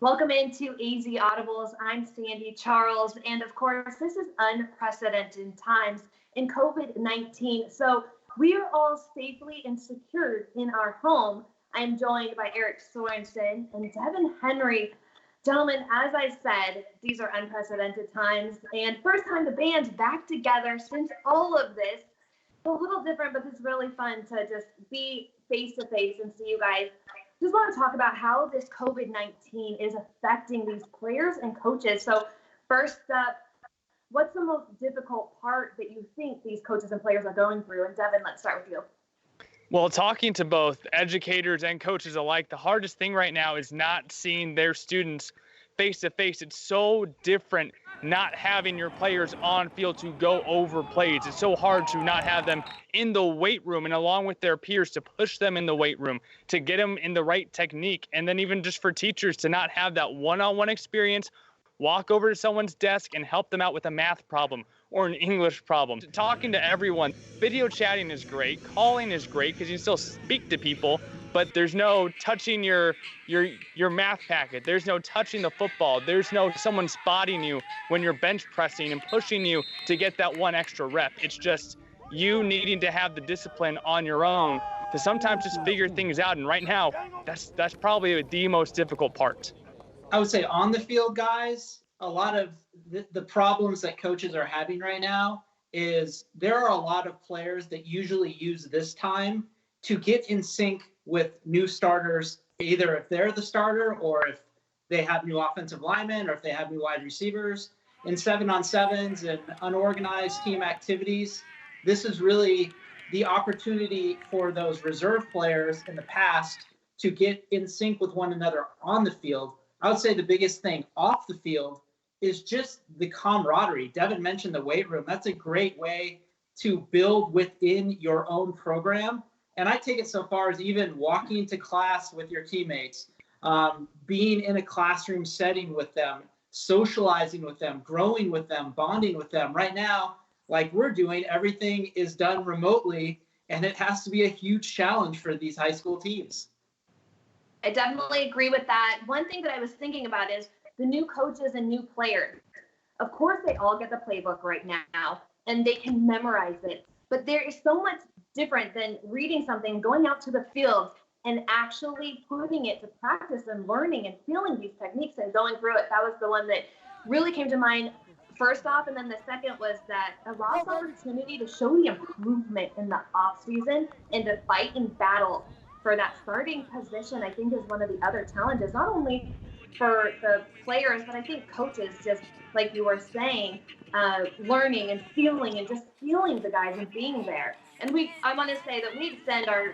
Welcome into AZ Audibles. I'm Sandy Charles, and of course, this is unprecedented times in COVID-19. So we are all safely and secured in our home. I'm joined by Eric Sorensen and Devin Henry. Gentlemen, as I said, these are unprecedented times, and first time the band's back together since all of this. It's a little different, but it's really fun to just be face-to-face and see you guys. Just want to talk about how this COVID-19 is affecting these players and coaches. So first up, what's the most difficult part that you think these coaches and players are going through? And Devin, let's start with you. Well, talking to both educators and coaches alike, the hardest thing right now is not seeing their students face to face. It's so different not having your players on field to go over plays. It's so hard to not have them in the weight room and along with their peers to push them in the weight room, to get them in the right technique. And then even just for teachers to not have that one-on-one experience, walk over to someone's desk and help them out with a math problem or an English problem. Talking to everyone, video chatting is great, calling is great because you can still speak to people, but there's no touching your math packet. There's no touching the football. There's no someone spotting you when you're bench pressing and pushing you to get that one extra rep. It's just you needing to have the discipline on your own to sometimes just figure things out. And right now, that's probably the most difficult part. I would say on the field, guys, a lot of the problems that coaches are having right now is there are a lot of players that usually use this time to get in sync with new starters, either if they're the starter or if they have new offensive linemen or if they have new wide receivers. In 7-on-7s and unorganized team activities, this is really the opportunity for those reserve players in the past to get in sync with one another on the field. I would say the biggest thing off the field is just the camaraderie. Devin mentioned the weight room. That's a great way to build within your own program. And I take it so far as even walking to class with your teammates, being in a classroom setting with them, socializing with them, growing with them, bonding with them. Right now, like we're doing, everything is done remotely, and it has to be a huge challenge for these high school teams. I definitely agree with that. One thing that I was thinking about is the new coaches and new players. Of course, they all get the playbook right now, and they can memorize it. But there is so much different than reading something, going out to the field, and actually putting it to practice and learning and feeling these techniques and going through it. That was the one that really came to mind first off. And then the second was that a lost opportunity to show the improvement in the off season and to fight and battle for that starting position, I think is one of the other challenges, not only for the players, but I think coaches, just like you were saying, learning and just feeling the guys and being there. And I want to say that we extend our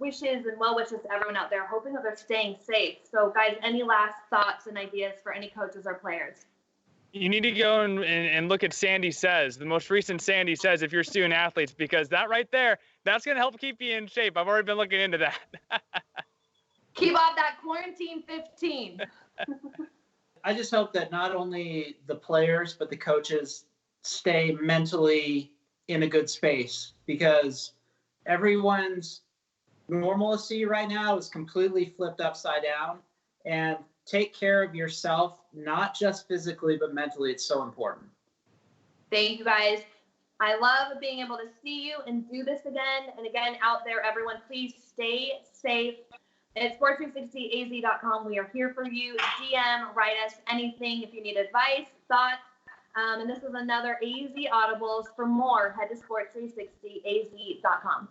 wishes and well wishes to everyone out there, hoping that they're staying safe. So guys, any last thoughts and ideas for any coaches or players? You need to go and look at Sandy Says, the most recent Sandy Says, if you're student athletes, because that right there, that's going to help keep you in shape. I've already been looking into that. Keep off that quarantine 15. I just hope that not only the players, but the coaches stay mentally in a good space, because everyone's normalcy right now is completely flipped upside down. And take care of yourself, not just physically, but mentally. It's so important. Thank you, guys. I love being able to see you and do this again. And again, out there, everyone, please stay safe. At sports360az.com, we are here for you. DM, write us anything if you need advice, thoughts. And this is another AZ Audibles. For more, head to sports360az.com.